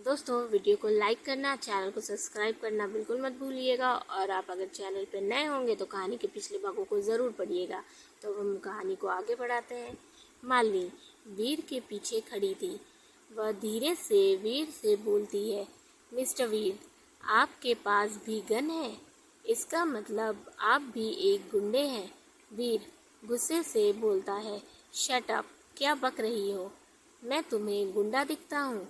दोस्तों वीडियो को लाइक करना, चैनल को सब्सक्राइब करना बिल्कुल मत भूलिएगा। और आप अगर चैनल पर नए होंगे तो कहानी के पिछले भागों को ज़रूर पढ़िएगा। तो हम कहानी को आगे बढ़ाते हैं। मालिनी वीर के पीछे खड़ी थी। वह धीरे से वीर से बोलती है, मिस्टर वीर, आपके पास भी गन है? इसका मतलब आप भी एक गुंडे हैं। वीर गुस्से से बोलता है, शट अप, क्या बक रही हो? मैं तुम्हें गुंडा दिखता हूँ?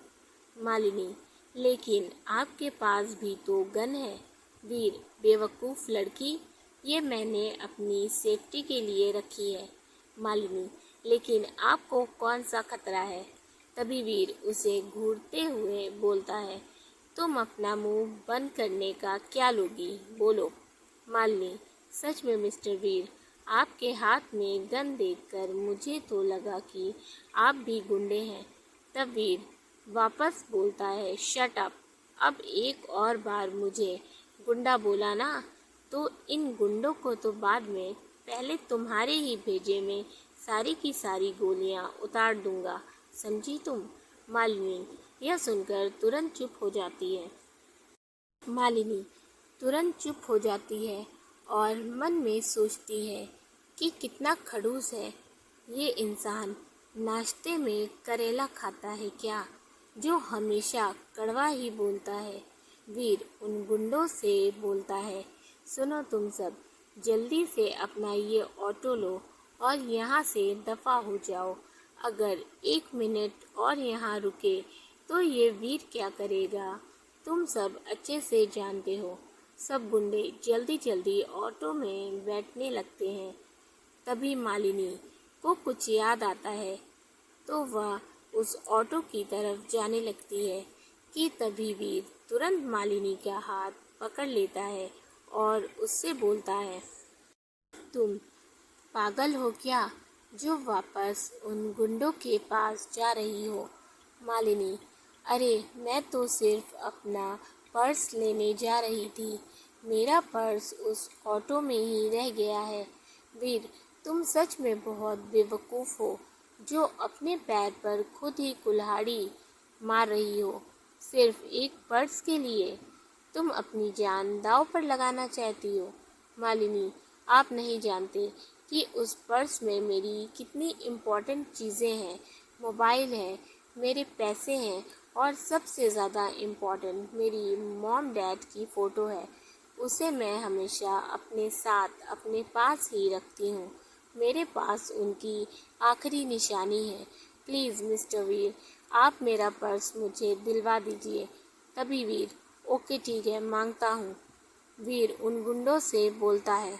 मालिनी, लेकिन आपके पास भी तो गन है। वीर, बेवकूफ़ लड़की, ये मैंने अपनी सेफ्टी के लिए रखी है। मालिनी, लेकिन आपको कौन सा खतरा है? तभी वीर उसे घूरते हुए बोलता है, तुम अपना मुंह बंद करने का क्या लोगी, बोलो। मालिनी, सच में मिस्टर वीर, आपके हाथ में गन देखकर मुझे तो लगा कि आप भी गुंडे हैं। तब वीर वापस बोलता है, शट अप, अब एक और बार मुझे गुंडा बोला ना तो इन गुंडों को तो बाद में पहले तुम्हारे ही भेजे में सारी की सारी गोलियां उतार दूंगा, समझी तुम? मालिनी यह सुनकर तुरंत चुप हो जाती है। मालिनी तुरंत चुप हो जाती है और मन में सोचती है कि कितना खड़ूस है ये इंसान। नाश्ते में करेला खाता है क्या, जो हमेशा कड़वा ही बोलता है। वीर उन गुंडों से बोलता है, सुनो तुम सब, जल्दी से अपना ये ऑटो लो और यहाँ से दफ़ा हो जाओ। अगर 1 मिनट और यहाँ रुके तो ये वीर क्या करेगा, तुम सब अच्छे से जानते हो। सब गुंडे जल्दी जल्दी ऑटो में बैठने लगते हैं। तभी मालिनी को कुछ याद आता है तो वह उस ऑटो की तरफ जाने लगती है कि तभी वीर तुरंत मालिनी का हाथ पकड़ लेता है और उससे बोलता है, तुम पागल हो क्या, जो वापस उन गुंडों के पास जा रही हो? मालिनी, अरे मैं तो सिर्फ अपना पर्स लेने जा रही थी, मेरा पर्स उस ऑटो में ही रह गया है। वीर, तुम सच में बहुत बेवकूफ़ हो, जो अपने पैर पर खुद ही कुल्हाड़ी मार रही हो, सिर्फ एक पर्स के लिए। तुम अपनी जान दांव पर लगाना चाहती हो। मालिनी, आप नहीं जानते कि उस पर्स में मेरी कितनी इम्पोर्टेंट चीज़ें हैं। मोबाइल है, मेरे पैसे हैं और सबसे ज़्यादा इम्पोर्टेंट मेरी मॉम डैड की फ़ोटो है। उसे मैं हमेशा अपने साथ अपने पास ही रखती हूँ। मेरे पास उनकी आखिरी निशानी है। प्लीज़ मिस्टर वीर, आप मेरा पर्स मुझे दिलवा दीजिए। तभी वीर, ओके ठीक है, मांगता हूँ। वीर उन गुंडों से बोलता है,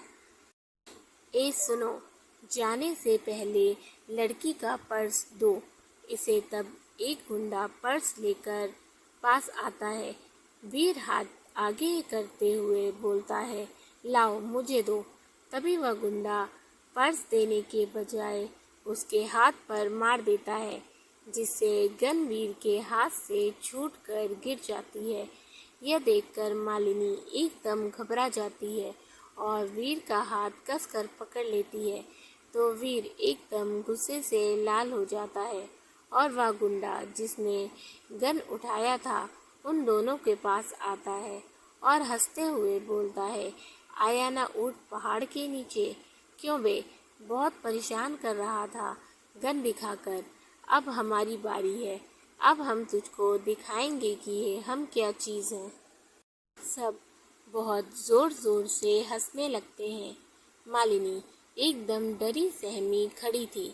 ए सुनो, जाने से पहले लड़की का पर्स दो इसे। तब एक गुंडा पर्स लेकर पास आता है। वीर हाथ आगे करते हुए बोलता है, लाओ मुझे दो। तभी वह गुंडा पर्स देने के बजाय उसके हाथ पर मार देता है, जिससे गन वीर के हाथ से छूटकर गिर जाती है। यह देखकर मालिनी एकदम घबरा जाती है और वीर का हाथ कसकर पकड़ लेती है। तो वीर एकदम गुस्से से लाल हो जाता है और वह गुंडा जिसने गन उठाया था उन दोनों के पास आता है और हंसते हुए बोलता है, आया ना ऊँट पहाड़ के नीचे? क्यों बे, बहुत परेशान कर रहा था गन दिखाकर। अब हमारी बारी है, अब हम तुझको दिखाएंगे कि ये हम क्या चीज़ हैं। सब बहुत ज़ोर ज़ोर से हंसने लगते हैं। मालिनी एकदम डरी सहमी खड़ी थी।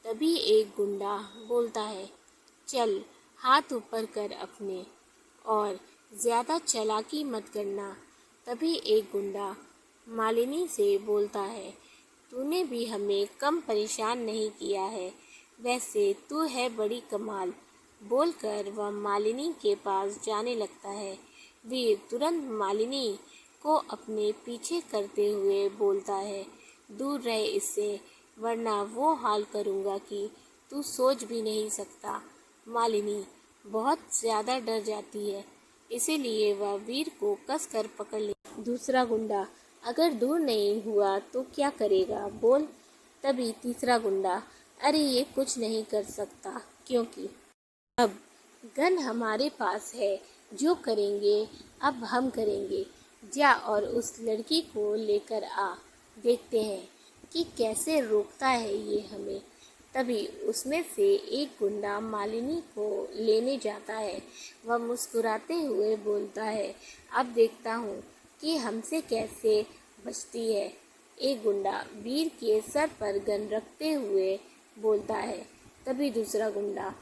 तभी एक गुंडा बोलता है, चल हाथ ऊपर कर अपने, और ज़्यादा चालाकी मत करना। तभी एक गुंडा मालिनी से बोलता है, तूने भी हमें कम परेशान नहीं किया है, वैसे तू है बड़ी कमाल। बोलकर वह मालिनी के पास जाने लगता है। वीर तुरंत मालिनी को अपने पीछे करते हुए बोलता है, दूर रहे इससे, वरना वो हाल करूँगा कि तू सोच भी नहीं सकता। मालिनी बहुत ज़्यादा डर जाती है, इसीलिए वह वीर को कसकर पकड़ ले। दूसरा गुंडा, अगर दूर नहीं हुआ तो क्या करेगा, बोल। तभी तीसरा गुंडा, अरे ये कुछ नहीं कर सकता, क्योंकि अब गन हमारे पास है, जो करेंगे अब हम करेंगे। जा और उस लड़की को लेकर आ, देखते हैं कि कैसे रोकता है ये हमें। तभी उसमें से एक गुंडा मालिनी को लेने जाता है। वह मुस्कुराते हुए बोलता है, अब देखता हूँ कि हमसे कैसे बचती है। एक गुंडा वीर के सर पर गन रखते हुए बोलता है। तभी दूसरा गुंडा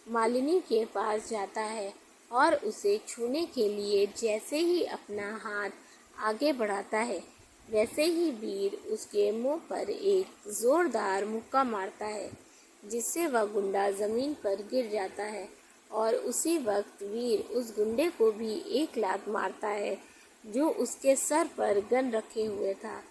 मालिनी के पास जाता है और उसे छूने के लिए जैसे ही अपना हाथ आगे बढ़ाता है, वैसे ही वीर उसके मुंह पर एक जोरदार मुक्का मारता है, जिससे वह गुंडा जमीन पर गिर जाता है। और उसी वक्त वीर उस गुंडे को भी एक लात मारता है, जो उसके सर पर गन रखे हुए था,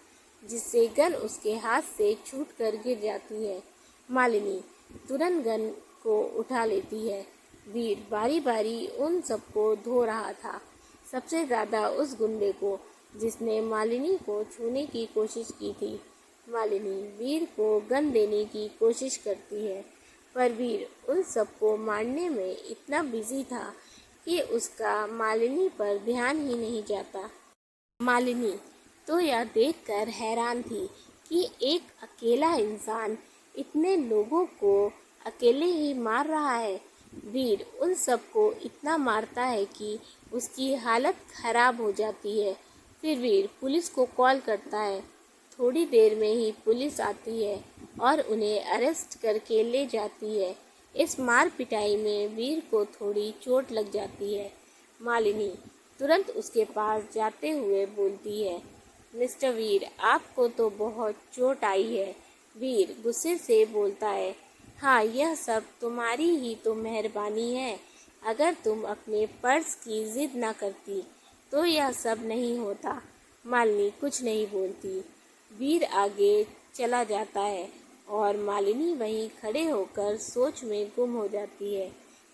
जिससे गन उसके हाथ से छूटकर गिर जाती है। मालिनी तुरंत गन को उठा लेती है। वीर बारी बारी उन सबको धो रहा था, सबसे ज़्यादा उस गुंडे को, जिसने मालिनी को छूने की कोशिश की थी। मालिनी वीर को गन देने की कोशिश करती है, पर वीर उन सबको मारने में इतना बिजी था कि उसका मालिनी पर ध्यान ही नहीं जाता। मालिनी तो यह देखकर हैरान थी कि एक अकेला इंसान इतने लोगों को अकेले ही मार रहा है। वीर उन सबको इतना मारता है कि उसकी हालत खराब हो जाती है। फिर वीर पुलिस को कॉल करता है। थोड़ी देर में ही पुलिस आती है और उन्हें अरेस्ट करके ले जाती है। इस मार पिटाई में वीर को थोड़ी चोट लग जाती है। मालिनी तुरंत उसके पास जाते हुए बोलती है, मिस्टर वीर, आपको तो बहुत चोट आई है। वीर गुस्से से बोलता है, हाँ, यह सब तुम्हारी ही तो मेहरबानी है। अगर तुम अपने पर्स की जिद ना करती तो यह सब नहीं होता। मालिनी कुछ नहीं बोलती। वीर आगे चला जाता है और मालिनी वहीं खड़े होकर सोच में गुम हो जाती है।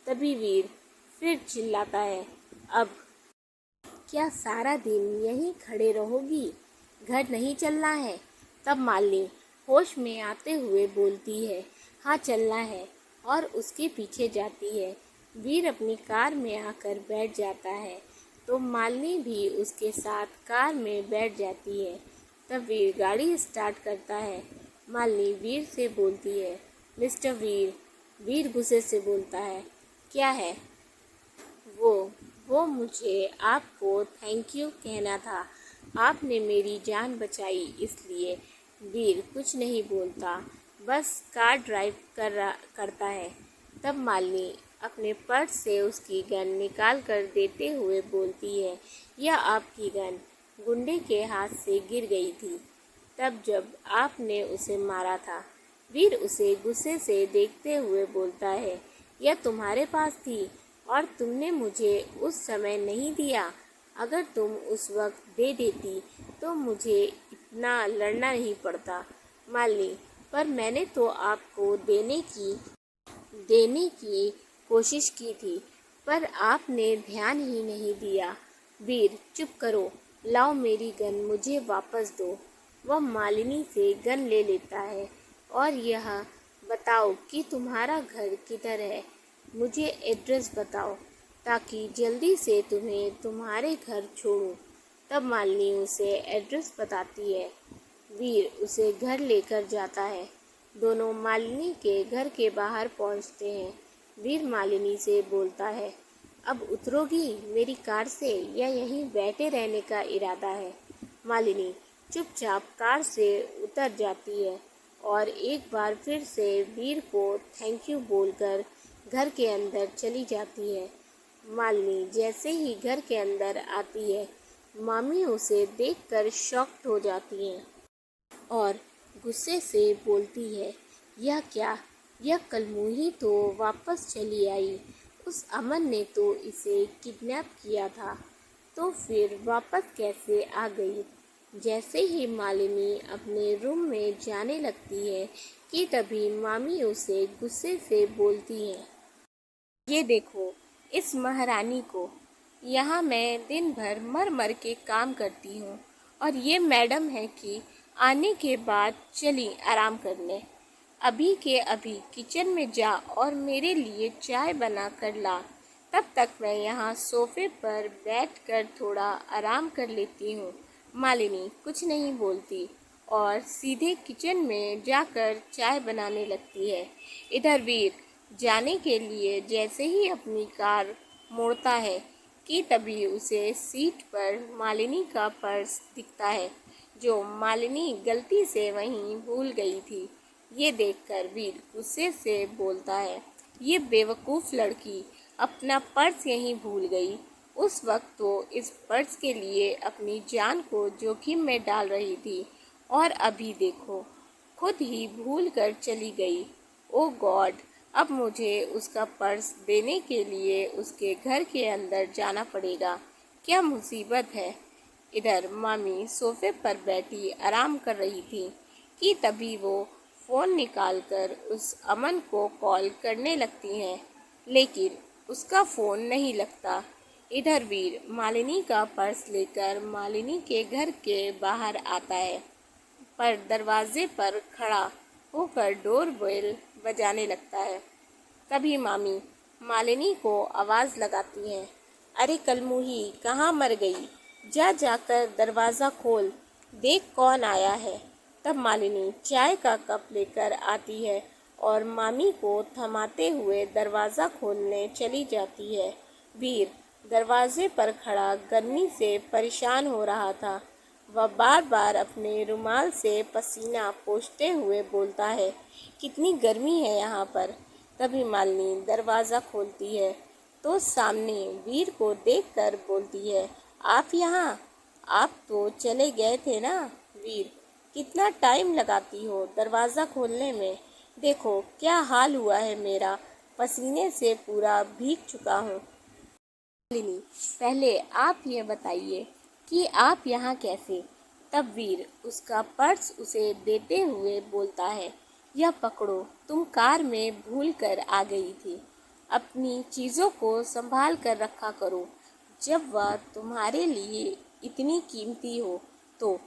तभी वीर फिर चिल्लाता है, अब क्या सारा दिन यहीं खड़े रहोगी? घर नहीं चलना है? तब मालिनी होश में आते हुए बोलती है, हाँ चलना है, और उसके पीछे जाती है। वीर अपनी कार में आकर बैठ जाता है, तो मालिनी भी उसके साथ कार में बैठ जाती है। तब वीर गाड़ी स्टार्ट करता है। मालिनी वीर से बोलती है, मिस्टर वीर। वीर गुस्से से बोलता है, क्या है? वो मुझे आपको थैंक यू कहना था। आपने मेरी जान बचाई इसलिए। वीर कुछ नहीं बोलता, बस कार ड्राइव करता है। तब मालिनी अपने पर्स से उसकी गन निकाल कर देते हुए बोलती है, यह आपकी गन गुंडे के हाथ से गिर गई थी तब जब आपने उसे मारा था। वीर उसे गुस्से से देखते हुए बोलता है, यह तुम्हारे पास थी और तुमने मुझे उस समय नहीं दिया। अगर तुम उस वक्त दे देती तो मुझे इतना लड़ना नहीं पड़ता। मालिनी, पर मैंने तो आपको देने की कोशिश की थी, पर आपने ध्यान ही नहीं दिया। वीर चुप करो, लाओ मेरी गन मुझे वापस दो। वह मालिनी से गन ले लेता है और यह बताओ कि तुम्हारा घर किधर है? मुझे एड्रेस बताओ ताकि जल्दी से तुम्हें तुम्हारे घर छोड़ूं। तब मालिनी उसे एड्रेस बताती है। वीर उसे घर लेकर जाता है। दोनों मालिनी के घर के बाहर पहुंचते हैं। वीर मालिनी से बोलता है, अब उतरोगी मेरी कार से या यहीं बैठे रहने का इरादा है? मालिनी चुपचाप कार से उतर जाती है और एक बार फिर से वीर को थैंक यू बोलकर घर के अंदर चली जाती है। मालिनी जैसे ही घर के अंदर आती है, मामी उसे देखकर शॉक्ड हो जाती हैं और गुस्से से बोलती है, यह क्या? यह कलमुही तो वापस चली आई। उस अमन ने तो इसे किडनैप किया था, तो फिर वापस कैसे आ गई? जैसे ही मालिनी अपने रूम में जाने लगती है कि तभी मामी उसे गुस्से से बोलती है, ये देखो इस महारानी को। यहाँ मैं दिन भर मर मर के काम करती हूँ और ये मैडम है कि आने के बाद चली आराम करने। अभी के अभी किचन में जा और मेरे लिए चाय बना कर ला। तब तक मैं यहाँ सोफे पर बैठकर थोड़ा आराम कर लेती हूँ। मालिनी कुछ नहीं बोलती और सीधे किचन में जाकर चाय बनाने लगती है। इधर वीर जाने के लिए जैसे ही अपनी कार मोड़ता है कि तभी उसे सीट पर मालिनी का पर्स दिखता है, जो मालिनी गलती से वहीं भूल गई थी। ये देखकर वीर गुस्से से बोलता है, ये बेवकूफ़ लड़की अपना पर्स यहीं भूल गई। उस वक्त तो इस पर्स के लिए अपनी जान को जोखिम में डाल रही थी और अभी देखो खुद ही भूल कर चली गई। ओ गॉड, अब मुझे उसका पर्स देने के लिए उसके घर के अंदर जाना पड़ेगा। क्या मुसीबत है। इधर मामी सोफे पर बैठी आराम कर रही थी कि तभी वो फ़ोन निकालकर उस अमन को कॉल करने लगती हैं, लेकिन उसका फ़ोन नहीं लगता। इधर वीर मालिनी का पर्स लेकर मालिनी के घर के बाहर आता है, पर दरवाजे पर खड़ा होकर डोर बेल बजाने लगता है। तभी मामी मालिनी को आवाज़ लगाती हैं, अरे कलमुही कहाँ मर गई, जा जाकर दरवाज़ा खोल, देख कौन आया है। तब मालिनी चाय का कप लेकर आती है और मामी को थमाते हुए दरवाज़ा खोलने चली जाती है। वीर दरवाजे पर खड़ा गर्मी से परेशान हो रहा था। वह बार बार अपने रुमाल से पसीना पोंछते हुए बोलता है, कितनी गर्मी है यहाँ पर। तभी मालिनी दरवाज़ा खोलती है तो सामने वीर को देखकर बोलती है, आप यहाँ, आप तो चले गए थे ना। वीर, कितना टाइम लगाती हो दरवाज़ा खोलने में, देखो क्या हाल हुआ है मेरा, पसीने से पूरा भीग चुका हूँ। मालिनी, पहले आप ये बताइए कि आप यहाँ कैसे। तब वीर उसका पर्स उसे देते हुए बोलता है, यह पकड़ो, तुम कार में भूल कर आ गई थी। अपनी चीज़ों को संभाल कर रखा करो, जब वह तुम्हारे लिए इतनी कीमती हो तो।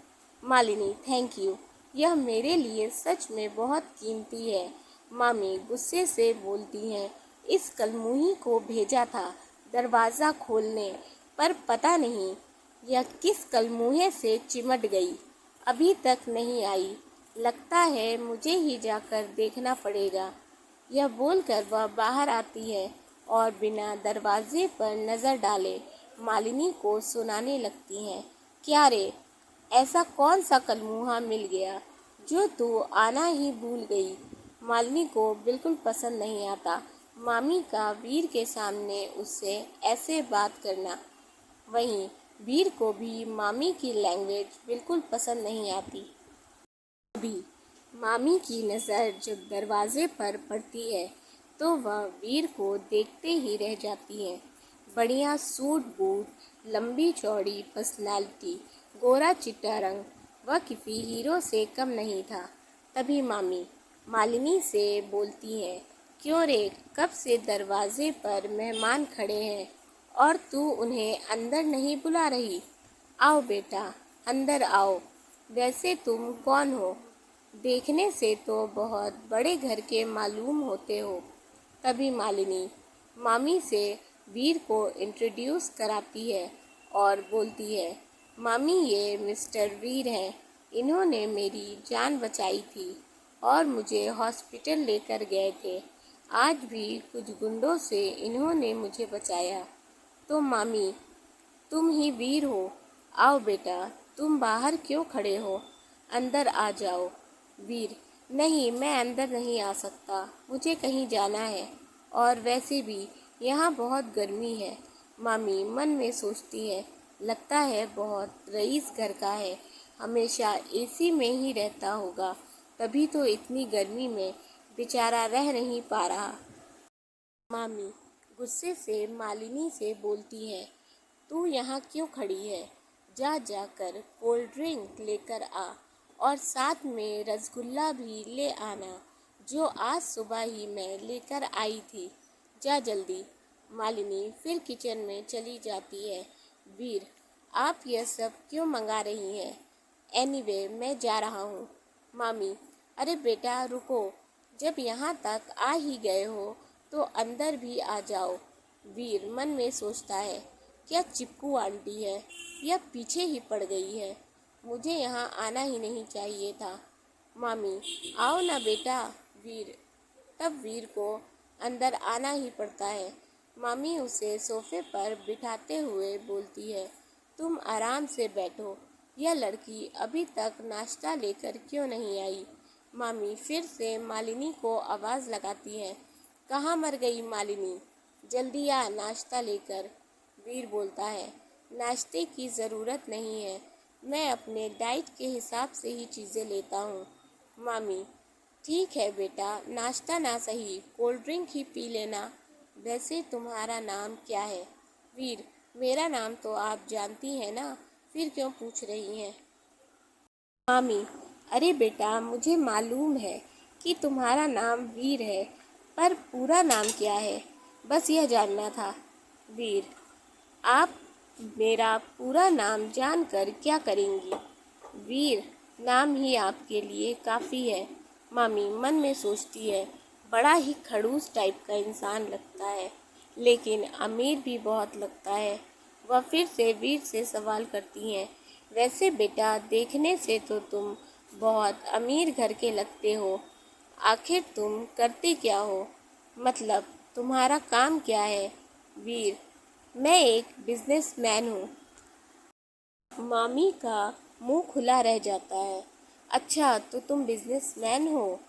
मालिनी, थैंक यू, यह मेरे लिए सच में बहुत कीमती है। मामी गुस्से से बोलती हैं, इस कलमुही को भेजा था दरवाज़ा खोलने, पर पता नहीं यह किस कलमुहे से चिमट गई, अभी तक नहीं आई। लगता है मुझे ही जाकर देखना पड़ेगा। यह बोलकर वह बाहर आती है और बिना दरवाजे पर नज़र डाले मालिनी को सुनाने लगती हैं, क्या रे, ऐसा कौन सा कलमुहा मिल गया जो तू आना ही भूल गई। मालिनी को बिल्कुल पसंद नहीं आता मामी का वीर के सामने उससे ऐसे बात करना। वहीं वीर को भी मामी की लैंग्वेज बिल्कुल पसंद नहीं आती। अभी मामी की नज़र जब दरवाजे पर पड़ती है तो वह वीर को देखते ही रह जाती है। बढ़िया सूट बूट, लंबी चौड़ी पर्सनालिटी, गोरा चिट्टा रंग, वह किसी हीरो से कम नहीं था। तभी मामी मालिनी से बोलती हैं, क्यों रे, कब से दरवाजे पर मेहमान खड़े हैं और तू उन्हें अंदर नहीं बुला रही। आओ बेटा, अंदर आओ। वैसे तुम कौन हो, देखने से तो बहुत बड़े घर के मालूम होते हो। तभी मालिनी मामी से वीर को इंट्रोड्यूस कराती है और बोलती है, मामी ये मिस्टर वीर हैं, इन्होंने मेरी जान बचाई थी और मुझे हॉस्पिटल लेकर गए थे। आज भी कुछ गुंडों से इन्होंने मुझे बचाया। तो मामी, तुम ही वीर हो। आओ बेटा, तुम बाहर क्यों खड़े हो, अंदर आ जाओ। वीर, नहीं, मैं अंदर नहीं आ सकता, मुझे कहीं जाना है और वैसे भी यहाँ बहुत गर्मी है। मामी मन में सोचती है, लगता है बहुत रईस घर का है, हमेशा एसी में ही रहता होगा, तभी तो इतनी गर्मी में बेचारा रह नहीं पा रहा। मामी गुस्से से मालिनी से बोलती है, तू यहाँ क्यों खड़ी है, जा जाकर कोल्ड ड्रिंक लेकर आ और साथ में रसगुल्ला भी ले आना, जो आज सुबह ही मैं लेकर आई थी, जा जल्दी। मालिनी फिर किचन में चली जाती है। वीर, आप यह सब क्यों मंगा रही हैं। एनीवे, मैं जा रहा हूँ। मामी, अरे बेटा रुको, जब यहाँ तक आ ही गए हो तो अंदर भी आ जाओ। वीर मन में सोचता है, क्या चिपकू आंटी है या पीछे ही पड़ गई है। मुझे यहाँ आना ही नहीं चाहिए था। मामी, आओ ना बेटा। वीर तब वीर को अंदर आना ही पड़ता है। मामी उसे सोफे पर बिठाते हुए बोलती है, तुम आराम से बैठो। यह लड़की अभी तक नाश्ता लेकर क्यों नहीं आई। मामी फिर से मालिनी को आवाज़ लगाती है, कहाँ मर गई मालिनी, जल्दी आ नाश्ता लेकर। वीर बोलता है, नाश्ते की ज़रूरत नहीं है, मैं अपने डाइट के हिसाब से ही चीज़ें लेता हूँ। मामी, ठीक है बेटा, नाश्ता ना सही कोल्ड ड्रिंक ही पी लेना। वैसे तुम्हारा नाम क्या है। वीर, मेरा नाम तो आप जानती हैं ना, फिर क्यों पूछ रही हैं। मामी, अरे बेटा, मुझे मालूम है कि तुम्हारा नाम वीर है, पर पूरा नाम क्या है, बस यह जानना था। वीर, आप मेरा पूरा नाम जानकर क्या करेंगी। वीर, नाम ही आपके लिए काफ़ी है। मामी मन में सोचती है, बड़ा ही खड़ूस टाइप का इंसान लगता है, लेकिन अमीर भी बहुत लगता है। वह फिर से वीर से सवाल करती हैं, वैसे बेटा, देखने से तो तुम बहुत अमीर घर के लगते हो। आखिर तुम करते क्या हो, मतलब तुम्हारा काम क्या है। वीर, मैं एक बिजनेसमैन हूँ। मामी का मुंह खुला रह जाता है। अच्छा, तो तुम बिजनेसमैन हो।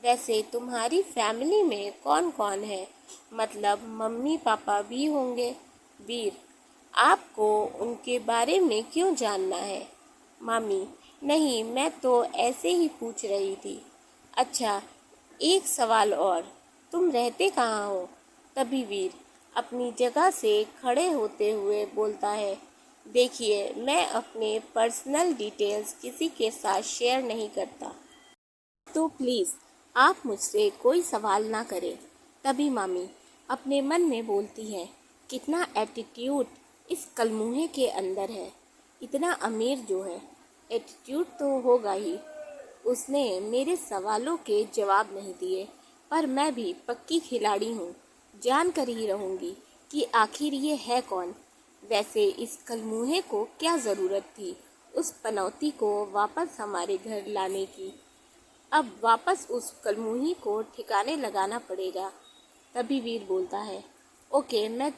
वैसे तुम्हारी फैमिली में कौन कौन है, मतलब मम्मी पापा भी होंगे। वीर, आपको उनके बारे में क्यों जानना है। मामी, नहीं, मैं तो ऐसे ही पूछ रही थी। अच्छा, एक सवाल और, तुम रहते कहाँ हो। तभी वीर अपनी जगह से खड़े होते हुए बोलता है, देखिए, मैं अपने पर्सनल डिटेल्स किसी के साथ शेयर नहीं करता, तो प्लीज़ आप मुझसे कोई सवाल ना करें। तभी मामी अपने मन में बोलती है, कितना एटीट्यूड इस कलमुहे के अंदर है। इतना अमीर जो है, एटीट्यूड तो होगा ही। उसने मेरे सवालों के जवाब नहीं दिए, पर मैं भी पक्की खिलाड़ी हूँ, जान कर ही रहूँगी कि आखिर ये है कौन। वैसे इस कलमुहे को क्या ज़रूरत थी उस पनौती को वापस हमारे घर लाने की। अब वापस उस कलमुही को ठिकाने लगाना पड़ेगा। तभी वीर बोलता है, ओके, मैं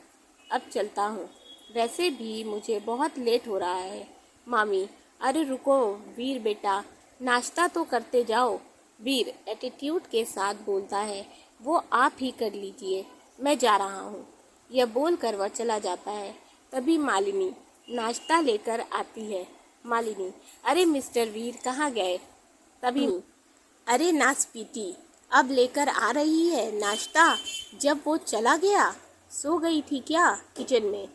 अब चलता हूँ, वैसे भी मुझे बहुत लेट हो रहा है। मामी, अरे रुको वीर बेटा, नाश्ता तो करते जाओ। वीर एटीट्यूड के साथ बोलता है, वो आप ही कर लीजिए, मैं जा रहा हूँ। यह बोलकर वह चला जाता है। तभी मालिनी नाश्ता लेकर आती है। मालिनी, अरे मिस्टर वीर कहाँ गए। तभी, अरे नासपीटी, अब लेकर आ रही है नाश्ता, जब वो चला गया। सो गई थी क्या किचन में।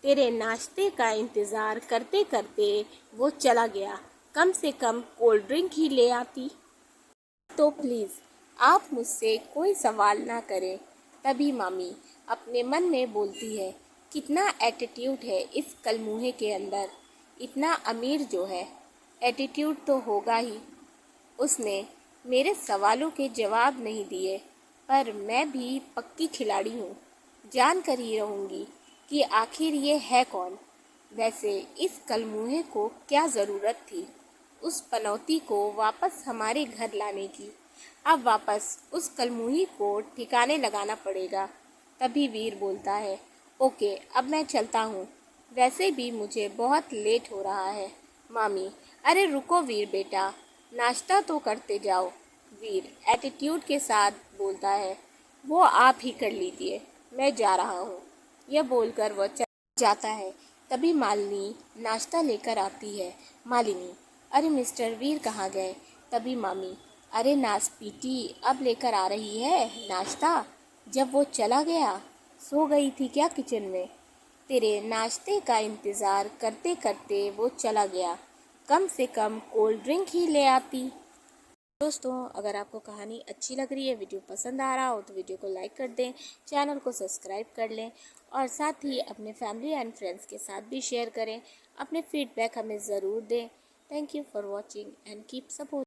तेरे नाश्ते का इंतज़ार करते करते वो चला गया, कम से कम कोल्ड ड्रिंक ही ले आती। तो प्लीज़ आप मुझसे कोई सवाल ना करें। तभी मामी अपने मन में बोलती है, कितना एटीट्यूड है इस कलमुहे के अंदर, इतना अमीर जो है, एटीट्यूड तो होगा ही। उसने मेरे सवालों के जवाब नहीं दिए, पर मैं भी पक्की खिलाड़ी हूँ, जान कर ही रहूँगी कि आखिर ये है कौन। वैसे इस कलमुहे को क्या ज़रूरत थी उस पनौती को वापस हमारे घर लाने की। अब वापस उस कलमुही को ठिकाने लगाना पड़ेगा। तभी वीर बोलता है, ओके, अब मैं चलता हूँ, वैसे भी मुझे बहुत लेट हो रहा है। मामी, अरे रुको वीर बेटा, नाश्ता तो करते जाओ। वीर एटीट्यूड के साथ बोलता है, वो आप ही कर लीजिए, मैं जा रहा हूँ। यह बोलकर वह चल जाता है। तभी मालिनी नाश्ता लेकर आती है। मालिनी, अरे मिस्टर वीर कहाँ गए। तभी मामी, अरे नासपीटी, अब लेकर आ रही है नाश्ता, जब वो चला गया। सो गई थी क्या किचन में। तेरे नाश्ते का इंतज़ार करते करते वो चला गया, कम से कम कोल्ड ड्रिंक ही ले आती। दोस्तों, अगर आपको कहानी अच्छी लग रही है, वीडियो पसंद आ रहा हो, तो वीडियो को लाइक कर दें, चैनल को सब्सक्राइब कर लें और साथ ही अपने फैमिली एंड फ्रेंड्स के साथ भी शेयर करें। अपने फीडबैक हमें ज़रूर दें। Thank you for watching and keep support.